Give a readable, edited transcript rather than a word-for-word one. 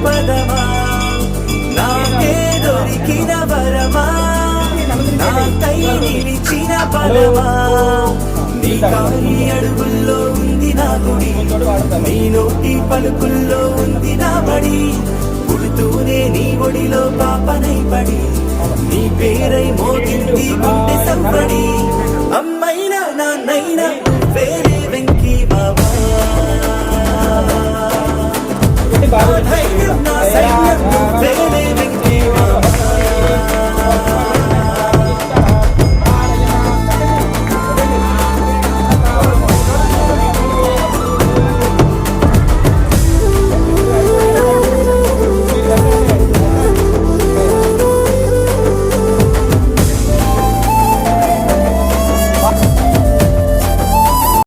పదమా నాకే దొరికిన వరమా నాకై నిలిచిన పదమా నీ కాలి అడుగుల్లో ఉంది నా గుడి నీ నోటి పలుకుల్లో ఉంది నా బడి పుడుతూనే నీ ఒడిలో పాపనై పడి నీ పేరై మోగింది గుండె సంబడి అమ్మైనా నాన్నైనా